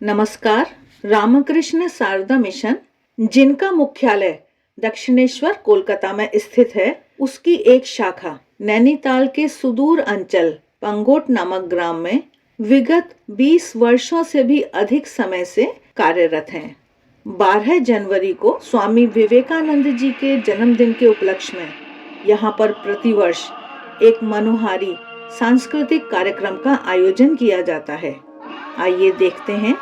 नमस्कार। रामकृष्ण शारदा मिशन, जिनका मुख्यालय दक्षिणेश्वर कोलकाता में स्थित है, उसकी एक शाखा नैनीताल के सुदूर अंचल पंगोट नामक ग्राम में विगत 20 वर्षों से भी अधिक समय से कार्यरत हैं। 12 जनवरी को स्वामी विवेकानंद जी के जन्मदिन के उपलक्ष्य में यहाँ पर प्रतिवर्ष एक मनोहारी सांस्कृतिक कार्यक्रम का आयोजन किया जाता है। आइए देखते हैं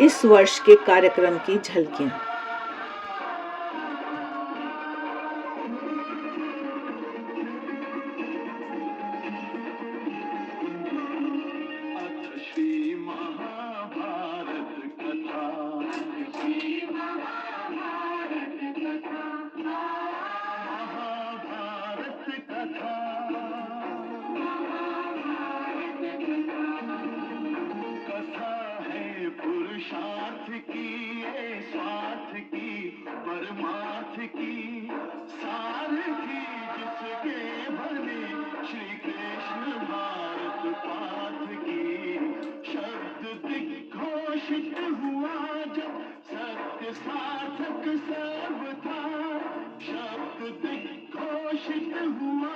इस वर्ष के कार्यक्रम की झलकियां। पुरुषार्थ की ये स्वार्थ की परमार्थ की सारथी जिसके बने श्री कृष्ण भारत पाथ की शब्द दिग्घोषित हुआ जब सत्य सार्थक सर्व था शब्द दिग्घोषित हुआ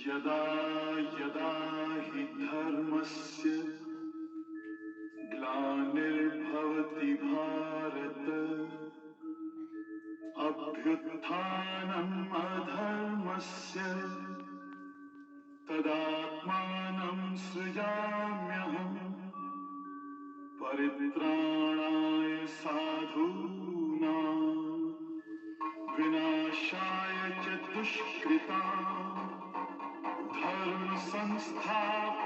यदा यदा हि धर्मस्य ग्लानिर्भवति भारत अभ्युत्थानम् अधर्मस्य तदात्मानं सृजाम्यहम् परित्राणाय साधूनां विनाशाय च दुष्कृताम् धर्म संस्थापनार्थाय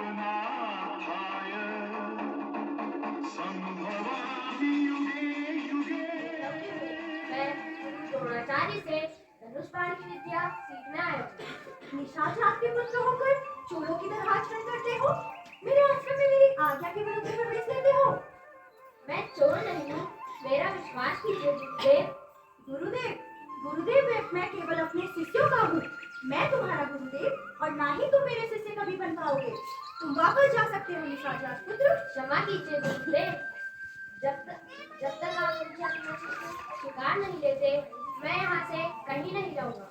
संभवामि युगे युगे। मैं द्रोणाचार्य से धनुष बाण की विद्या सीखने आया हूँ। निशाचर आपके पुत्र होकर चोरों की तरह आचरण करते हो, मेरे आश्रम में मेरी आज्ञा के विरुद्ध प्रवेश लेते हो। मैं चोर नहीं हूँ, मेरा विश्वास कीजिए गुरुदेव। गुरुदेव, गुरुदेव मैं केवल अपने शिष्यों का हूँ। मैं तुम्हारा गुरुदेव और ना ही तुम मेरे शिष्य कभी बन पाओगे। तुम वापस जा सकते हो निशाचर पुत्र। क्षमा कीजिए गुरुदेव, जब तक आप मुझे अपना शिकार नहीं लेते, मैं यहाँ से कहीं नहीं जाऊंगा।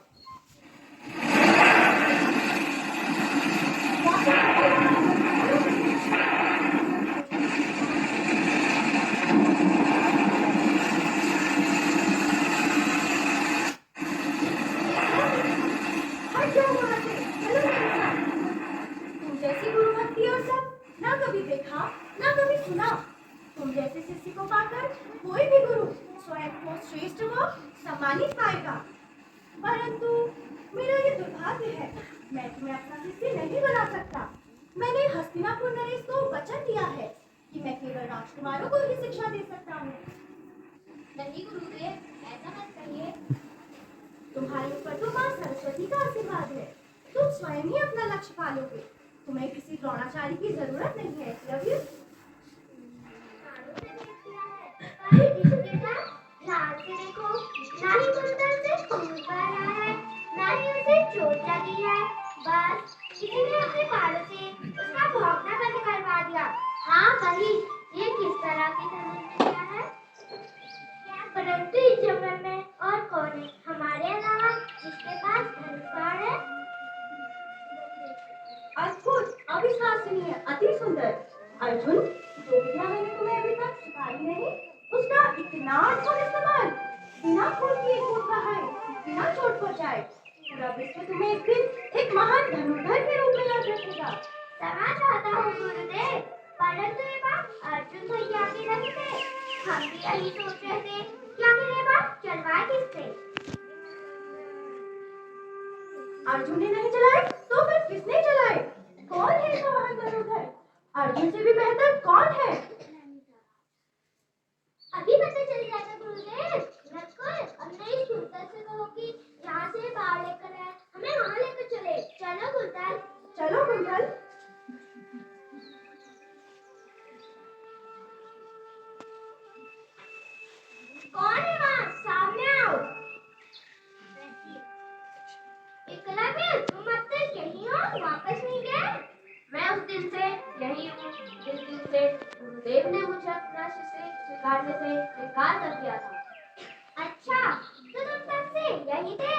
तुम जैसी गुरु भक्ति और सब ना कभी देखा ना कभी सुना। तुम जैसे शिष्य को पाकर कोई भी गुरु स्वयं को श्रेष्ठ व सम्मानित पाएगा। परंतु मेरा ये दुर्भाग्य है, मैं तुम्हें अपना शिष्य नहीं बना सकता। मैंने हस्तिनापुर नरेश को वचन दिया है कि मैं केवल राजकुमारों को ही शिक्षा दे सकता हूँ। नहीं गुरुदेव, ऐसा मत कहिए। तुम्हारे ऊपर तो माँ सरस्वती का आशीर्वाद है। तुम स्वयं ही अपना लक्ष्य पालोगे। तुम्हें किसी द्रोणाचार्य की जरूरत नहीं है। Love you. ध्यान से देखो, ना ही कुंतल से खून बह रहा है, ना ही उसे चोट लगी है। बस किसी ने अपने बालों से उसका भौंकना बंद करवा दिया। हाँ वही, ये किस तरह की धनुष है? परंतु इस जंगल में और कौन है हमारे अलावा जिसके पास धनुष बाण है? अद्भुत, अविश्वसनीय, अति सुंदर। अर्जुन, जो विद्या मैंने तुम्हें अभी तक सिखाई नहीं, उसका इतना अद्भुत इस्तेमाल। बिना खून की एक बूंद बहाए, बिना चोट पहुंचाए, पूरा विश्व तुम्हें एक दिन एक महान धनुर्धर के रूप में याद रखेगा। क्षमा चाहता हूँ गुरुदेव, परंतु ये बात अर्जुन भैया की नहीं थे। हम भी यही सोच रहे थे, क्या मेरे बाप चलवाए किससे? अर्जुन ने नहीं चलाए तो फिर किसने चलाए? कौन है इसका महान धनुर्धर? अर्जुन से भी बेहतर कौन है? अभी पता चल जाएगा गुरुदेव। नटकुल, अपने इस कुंतल से कहो कि यहाँ से बाहर लेकर आए, हमें वहाँ लेकर चले। चलो कुंतल। चलो कुंतल। कौन है वहाँ? सामने आओ। एकलव्य, तुम अब तक यहीं हो, वापस नहीं गए? मैं उस दिन से यहीं हूँ, जिस दिन से गुरुदेव ने मुझे अपना शिष्य स्वीकारने से इनकार कर दिया था। अच्छा, तो तुम तब से यहीं थे?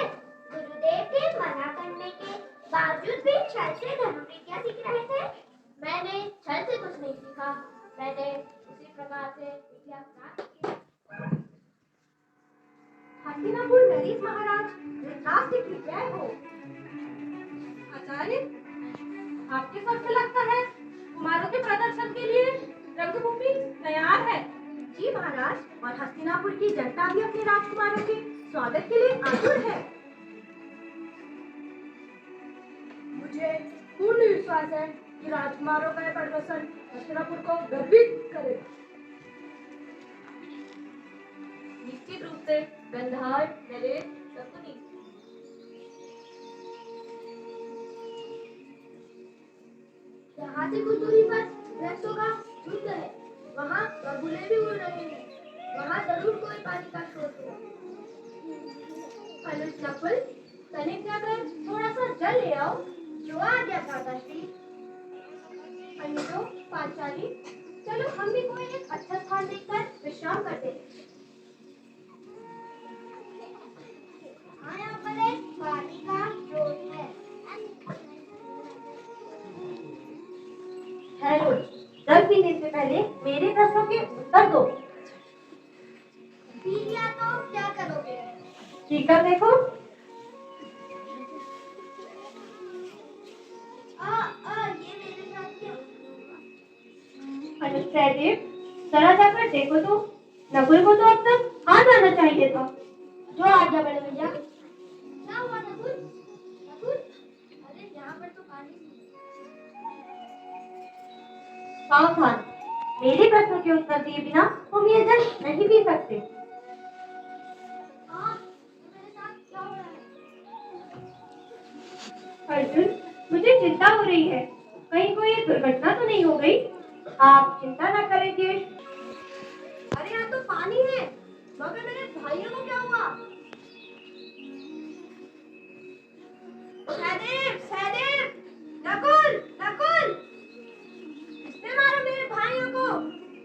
गुरुदेव के मना करने के बावजूद भी छल से धनुर्विद्या सीख रहे थे? मैंने छल से कुछ नहीं सीखा, मैंने उसी प्रकार से विद्या प्राप्त की। हस्तिनापुर नरेश महाराज, धृतराष्ट्र की जय हो। आचार्य, आपके सबसे लगता है कुमारों के प्रदर्शन के लिए रंगभूमि तैयार है। जी महाराज, और हस्तिनापुर की जनता भी अपने राजकुमारों के स्वागत के लिए आतुर है। मुझे पूर्ण विश्वास है कि राजकुमारों का यह प्रदर्शन हस्तिनापुर को गर्वित करेगा। निश्चित रूप से गंधार, नरेश, शकुनी। यहाँ से कुछ दूरी पर वृक्षों का झुंड है, वहाँ बगुले भी उड़ रहे हैं, वहाँ जरूर कोई पानी का स्रोत है। अनुज नकुल, तनिक जाकर थोड़ा सा जल ले आओ। जो आ गया भ्राताश्री। अनुजो, पांचाली, चलो हम भी कोई एक अच्छा स्थान देखकर विश्राम करते हैं। हाँ, यहाँ पर एक पानी का स्रोत है। हेलो, जल पीने से पहले मेरे प्रश्नों के उत्तर दो। पी लिया तो क्या करोगे? पीकर देखो। ये मेरे साथ क्या? अनुज सहदेव, जरा जाकर देखो तो। नकुल को तो अब तक आ जाना चाहिए था। जो आज्ञा बड़े भैया। क्या हुआ नकुल? नकुल? अरे यहाँ पर तो पानी सावधान, मेरे प्रश्नों के उत्तर दिए बिना तुम ये जल नहीं पी सकते। मेरे साथ क्या हो रहा है? अर्जुन, मुझे चिंता हो रही है, कहीं कोई दुर्घटना तो नहीं हो गई? आप चिंता न करें देश। अरे यहाँ तो पानी है, मगर मेरे भाइयों को क्या हुआ? सहदेव, सहदेव, नकुल, नकुल, किसने मारा मेरे भाइयों को?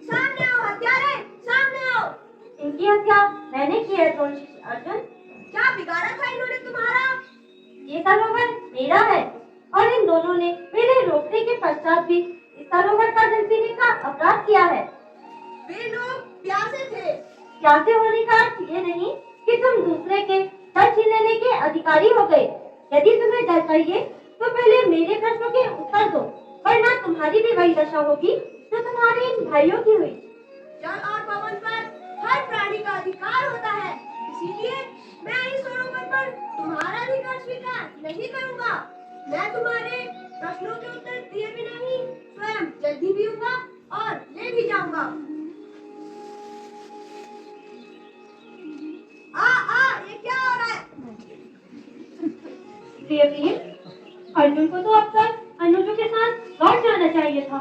सामने आओ हत्यारे, सामने आओ। इनकी हत्या मैंने की है द्रोणशिष्य अर्जुन। क्या बिगाड़ा था इन्होंने तुम्हारा? ये सरोवर मेरा है और इन दोनों ने मेरे रोकने के पश्चात भी इस सरोवर का जल पीने का अपराध किया है। वे लोग प्यासे थे। प्यासे होने का अर्थ ये नहीं कि तुम दूसरे के जल छीन लेने के अधिकारी हो गए। यदि तुम्हें जल चाहिए तो पहले मेरे प्रश्नों के उत्तर दो, वरना तुम्हारी भी वही दशा होगी जो तुम्हारे इन भाइयों की हुई। जल और पवन पर हर प्राणी का अधिकार होता है, इसीलिए मैं इस सरोवर पर तुम्हारा अधिकार स्वीकार नहीं करूंगा। मैं तुम्हारे प्रश्नों के उत्तर दिए बिना ही स्वयं जल्दी पीऊंगा और ले भी जाऊंगा। ये क्या हो रहा है? प्रिय, अर्जुन को तो अब तक अनुजों के साथ लौट जाना चाहिए था।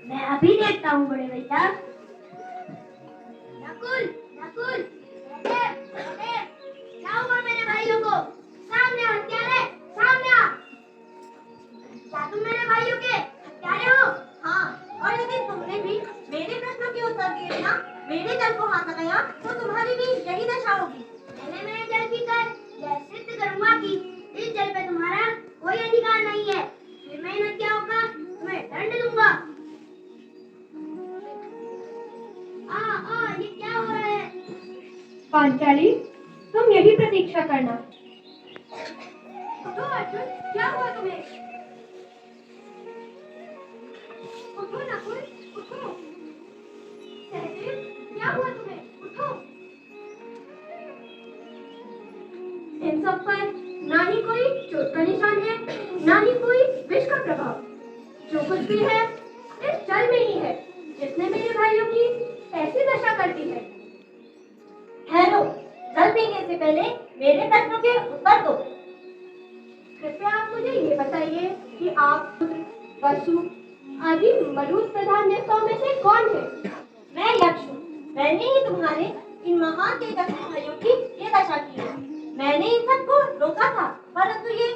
मैं अभी देखता हूँ बड़े भैया। नकुल, नकुल, क्या हुआ मेरे भाइयों को? सामने हत्यारे, सामने आ। क्या तुम मेरे भाइयों के हत्यारे हो? हाँ, और यदि तुमने भी मेरे प्रश्नों के उत्तर दिए बिना मेरे जल को हाथ लगाया तो तुम्हारी भी यही दशा होगी। मैंने मेरे जल पीकर यह सिद्ध करूंगा कि इस जल पे तुम्हारा कोई अधिकार नहीं है। फिर मैं इन हत्याओं का तुम्हें दंड दूंगा। ये क्या हो रहा है? पांचाली, तुम यही प्रतीक्षा करना। उठो अर्जुन, क्या हुआ तुम्हें? उठो नकुल, उठो। सहदेव, क्या हुआ तुम्हें? उठो। इन सब पर ना ही कोई चोट का निशान है, ना ही कोई विष का प्रभाव। जो कुछ भी है इस जल में ही है, जिसने मेरे भाइयों की ऐसी दशा कर दी है। ठहरो, जल पीने से पहले मेरे प्रश्नों के उत्तर दो। कृपया आप मुझे ये बताइए कि आप वसु आदि मरुत प्रधान नेताओं में से कौन है? मैं यक्ष हूँ। मैंने ही तुम्हारे इन महान तेजस्वी भाइयों की ये दशा की है। मैंने इन सबको रोका था, परंतु ये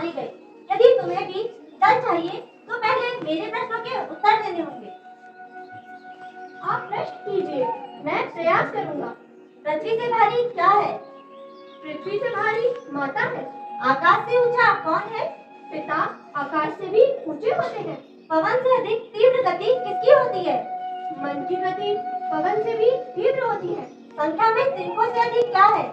संभाली गई। यदि तुम्हें भी जल चाहिए तो पहले मेरे प्रश्नों के उत्तर देने होंगे। आप प्रश्न कीजिए, मैं प्रयास करूंगा। पृथ्वी से भारी क्या है? पृथ्वी से भारी माता है। आकाश से ऊंचा कौन है? पिता। आकाश से भी ऊंचे होते हैं। पवन से अधिक तीव्र गति किसकी होती है? मन की गति पवन से भी तीव्र होती है। संख्या में तिनकों से अधिक क्या है?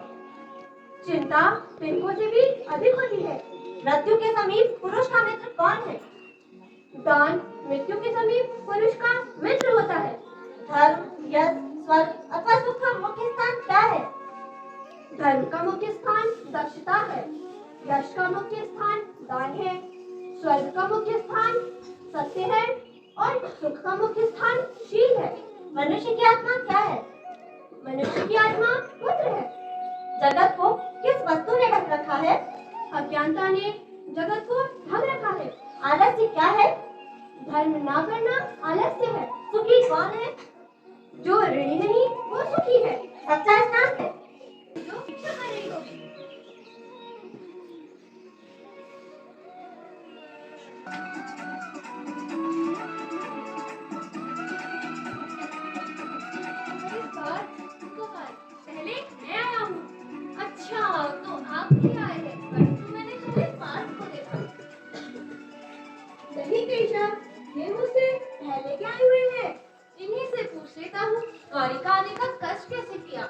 चिंता तिनकों से भी अधिक होती है। मृत्यु के समीप पुरुष का मित्र कौन है? दान मृत्यु के समीप पुरुष का मित्र होता है। धर्म, यश, स्वर्ग अथवा सुख का मुख्य स्थान क्या है? धर्म का मुख्य स्थान दक्षता है। यश का मुख्य स्थान दान है। स्वर्ग का मुख्य स्थान सत्य है और सुख का मुख्य स्थान शील है। मनुष्य की आत्मा क्या है? मनुष्य की आत्मा पुत्र है। जगत को किस वस्तु ने ढक रखा है? अज्ञानता ने जगत को ढक रखा है। आलस्य क्या है? धर्म ना करना आलस्य है। सुखी कौन है? जो ऋणी नहीं वो सुखी है। सच्चा स्नान है जो भिक्षा कर रही होगी। पहले मैं आया हूँ। अच्छा तो आप भी आए हैं, परंतु मैंने पहले पार्थ को देखा। नहीं केशव, ये मुझसे पहले क्या आए हुए हैं? इन्हीं से पूछ लेता हूँ द्वारिका आने का कष्ट कैसे किया।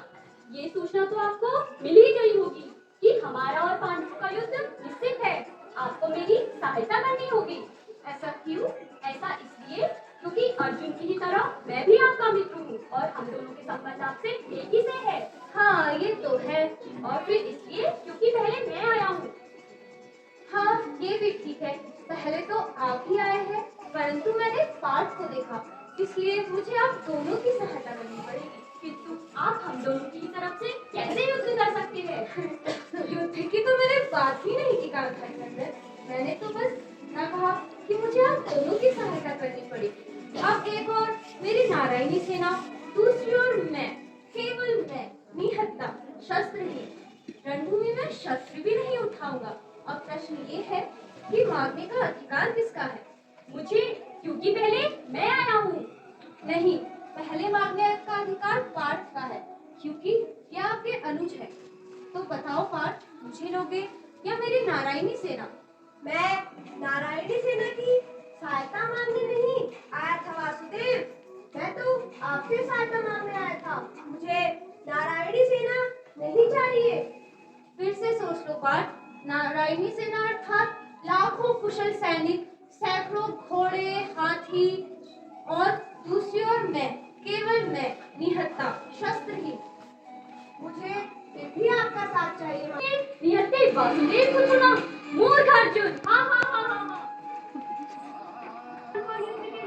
ये सूचना तो आपको मिल ही गई होगी कि हमारा और पांडवों का युद्ध निश्चित है। आपको मेरी सहायता करनी होगी। ऐसा क्यों? ऐसा इसलिए क्योंकि अर्जुन की ही तरह मैं भी आपका मित्र हूँ और हम दोनों के संबंध आपसे एक ही से है। हाँ ये तो है। और फिर इसलिए क्योंकि पहले मैं आया हूँ। हाँ ये भी ठीक है। पहले तो आप ही आए हैं, परंतु मैंने पार्थ को देखा, इसलिए मुझे आप दोनों की सहायता करनी पड़ेगी। किंतु आप हम दोनों की तरफ से कैसे युद्ध कर सकते हैं? युद्ध की तो मैंने बात ही नहीं की कांता। मैंने तो बस ना कहा कि मुझे आप दोनों की सहायता करनी पड़ेगी। अब एक और मेरी नारायणी सेना, दूसरी ओर मैं, केवल मैं, निहत्ता, शस्त्रहीन। रणभूमि में शस्त्र भी नहीं उठाऊंगा। अब प्रश्न ये है कि मारने का अधिकार किसका है? मुझे, क्योंकि पहले मैं आया हूँ। नहीं, पहले मारने का अधिकार पार्थ का है, क्योंकि यह आपके अनुज है। तो बताओ पार्थ, मुझे लोगे या मेरी नारायणी सेना? मैं नारायणी सेना की सहायता मांगने नहीं आया था वासुदेव। मैं तो आपसे सहायता मांगने आया था। मुझे नारायणी सेना नहीं चाहिए। फिर से सोच लो पार्थ। नारायणी सेना अर्थात लाखों कुशल सैनिक, सैकड़ों घोड़े, हाथी, और दूसरी ओर मैं, केवल मैं, निहत्ता, शस्त्रहीन। मुझे फिर भी आपका साथ चाहिए। निहत्ते वासुदेव को चुना, मूर्ख अर्जुन। हाँ हाँ हाँ हाँ हाँ।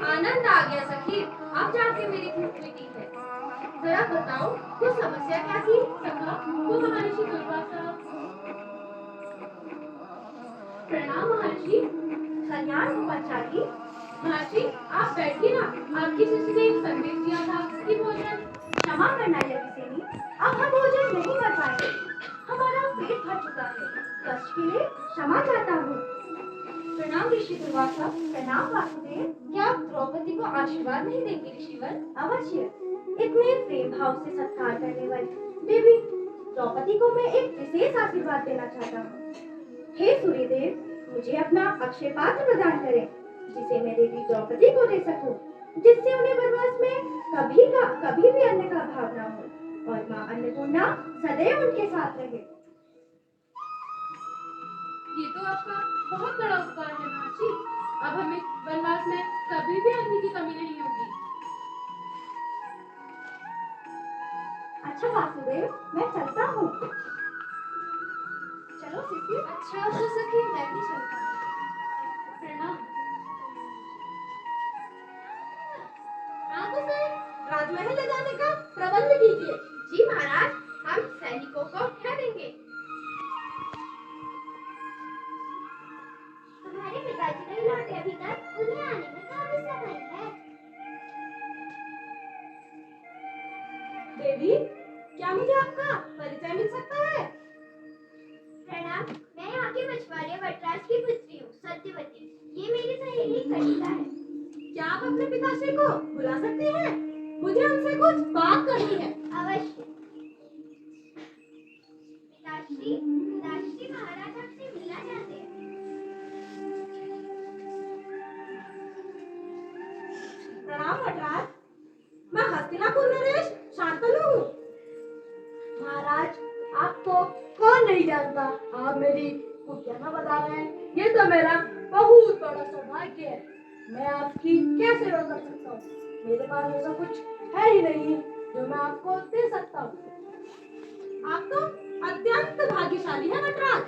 आनंद आ गया सखी, अब जाके मेरी भूख मिटी है। जरा बताओ वो समस्या क्या थी? सखा, वो महर्षि दुर्वासा। प्रणाम महर्षि। कल्याण हो पंचाली। महर्षि आप बैठिए ना, आपकी शिष्य ने एक संदेश दिया था कि भोजन। क्षमा करना यज्ञसेनी, अब हम भोजन नहीं कर पाएंगे। हमारा पेट भर चुका है। कष्ट के लिए क्षमा चाहता हूँ। प्रणाम ऋषि दुर्वासा। प्रणाम वासुदेव। क्या आप द्रौपदी को आशीर्वाद नहीं देंगे ऋषिवर? अवश्य। इतने प्रेम भाव से सत्कार करने वाली देवी द्रौपदी को मैं एक विशेष आशीर्वाद देना चाहता हूँ। हे सूर्यदेव, मुझे अपना अक्षय पात्र प्रदान करें, जिसे मैं देवी द्रौपदी को दे सकूं, जिससे उन्हें वनवास में कभी भी अन्न का अभाव न हो और मां अन्नपूर्णा सदैव उनके साथ रहे। ये तो आपका बहुत बड़ा उपकार है महर्षि। अब हमें वनवास में कभी भी अन्न की कमी नहीं होगी। अच्छा वासुदेव, मैं चलता हूँ। चलो शिष्य। अच्छा तो सखी, मैं भी चलता हूँ। प्रणाम। हाँ तो सर, राजमहल ले जाने का प्रबंध कीजिए। जी महाराज, हम सैनिकों को कह देंगे। हमारे पिताजी नहीं लौटे अभी तक, उन्हें आने में काफी समय है। देवी, क्या मुझे आपका परिचय मिल सकता है? प्रणाम, मैं यहाँ की मछुआरे वटराज की पुत्री हूँ, सत्यवती। ये मेरी सहेली कनिका है। क्या आप अपने पिताश्री को बुला सकते हैं? मुझे उनसे कुछ बात करनी है। अवश्य। पिताश्री, पिताश्री महाराज आपसे मिलना चाहते हैं। प्रणाम वटराज, मैं हस्तिनापुर नरेश शांतनु हूँ। महाराज, आपको कौन नहीं जानता? आप मेरी कुटिया बता रहे हैं। ये तो मेरा बहुत बड़ा सौभाग्य है। मैं आपकी क्या सेवा कर सकता हूँ? मेरे पास ऐसा कुछ है ही नहीं जो मैं आपको दे सकता हूँ। आप तो अत्यंत भाग्यशाली है वटराज।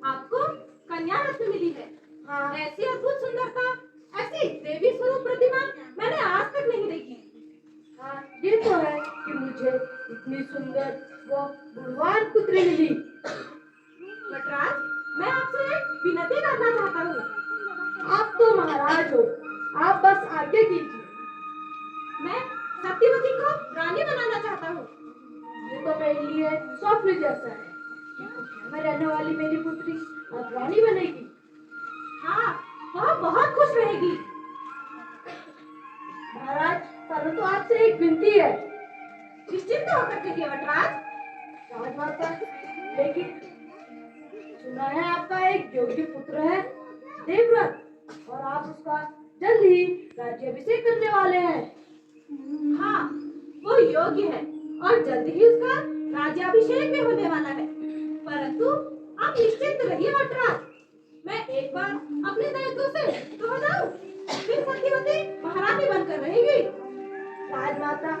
आपको कन्या रत्न मिली है। हाँ, ऐसी अद्भुत सुंदरता, ऐसी देवी स्वरूप प्रतिमा मैंने आज तक नहीं देखी। हाँ, ये तो है कि मुझे इतनी सुंदर वो गुणवान पुत्री मिली। वटराज, मैं आपसे एक विनती करना चाहता हूँ। आप तो महाराज हो, आप बस आज्ञा कीजिए। मैं सत्यवती को रानी बनाना चाहता हूँ। ये तो मेरे लिए स्वप्न जैसा है कि कुटिया में रहने वाली मेरी पुत्री अब रानी बनेगी। हाँ, वह बहुत खुश रहेगी। महाराज, परंतु आपसे एक विनती है। निश्चिंत होकर कहिए वटराज। राजमाता, लेकिन सुना है आपका एक योग्य पुत्र है देवव्रत, और आप उसका जल्द ही राज्याभिषेक करने वाले हैं। हाँ, वो योग्य है और जल्द ही उसका राज्याभिषेक भी होने वाला है। परंतु आप निश्चिंत रहिए वटराज, मैं एक बार अपने दायित्व से कह जाऊं, फिर सत्यवती महारानी बनकर रहेगी। राजमाता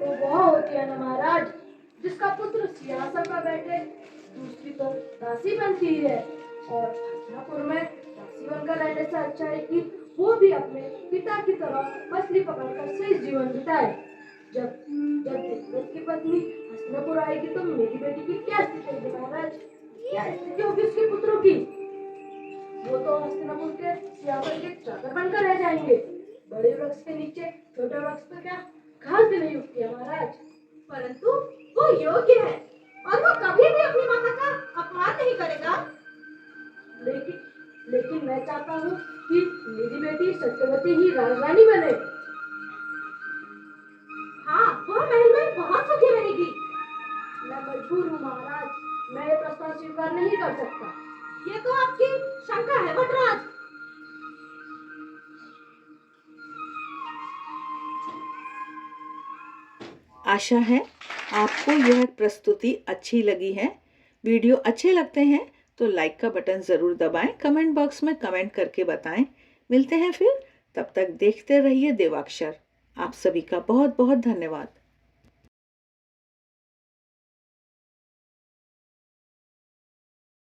तो वह होती है ना महाराज, जिसका पुत्र सिंहासन पर बैठे, दूसरी तो दासी बनती है। और हस्तिनापुर में दासी बनकर रहने से अच्छा है कि वो भी अपने पिता की तरह मछली पकड़कर शेष जीवन बिताए। जब जब देवव्रत की पत्नी हस्तिनापुर आएगी तो मेरी बेटी की क्या स्थिति होगी महाराज? क्या स्थिति होगी उसके पुत्रों की? वो तो हस्तिनापुर के सिंहासन के चाकर बनकर रह जाएंगे। बड़े वृक्ष के नीचे छोटे वृक्ष पर क्या घास भी नहीं उगती है महाराज। परंतु वो योग्य है और वो कभी भी अपनी माता का अपमान नहीं करेगा। लेकिन मैं चाहता हूँ कि मेरी बेटी सत्यवती ही राजरानी बने। हाँ, वो महल में बहुत सुखी रहेगी। मैं मजबूर हूँ महाराज, मैं ये प्रस्ताव स्वीकार नहीं कर सकता। ये तो आपकी शंका है वटराज। आशा है आपको यह प्रस्तुति अच्छी लगी है। वीडियो अच्छे लगते हैं तो लाइक का बटन ज़रूर दबाएं, कमेंट बॉक्स में कमेंट करके बताएं। मिलते हैं फिर, तब तक देखते रहिए देवाक्षर। आप सभी का बहुत बहुत धन्यवाद।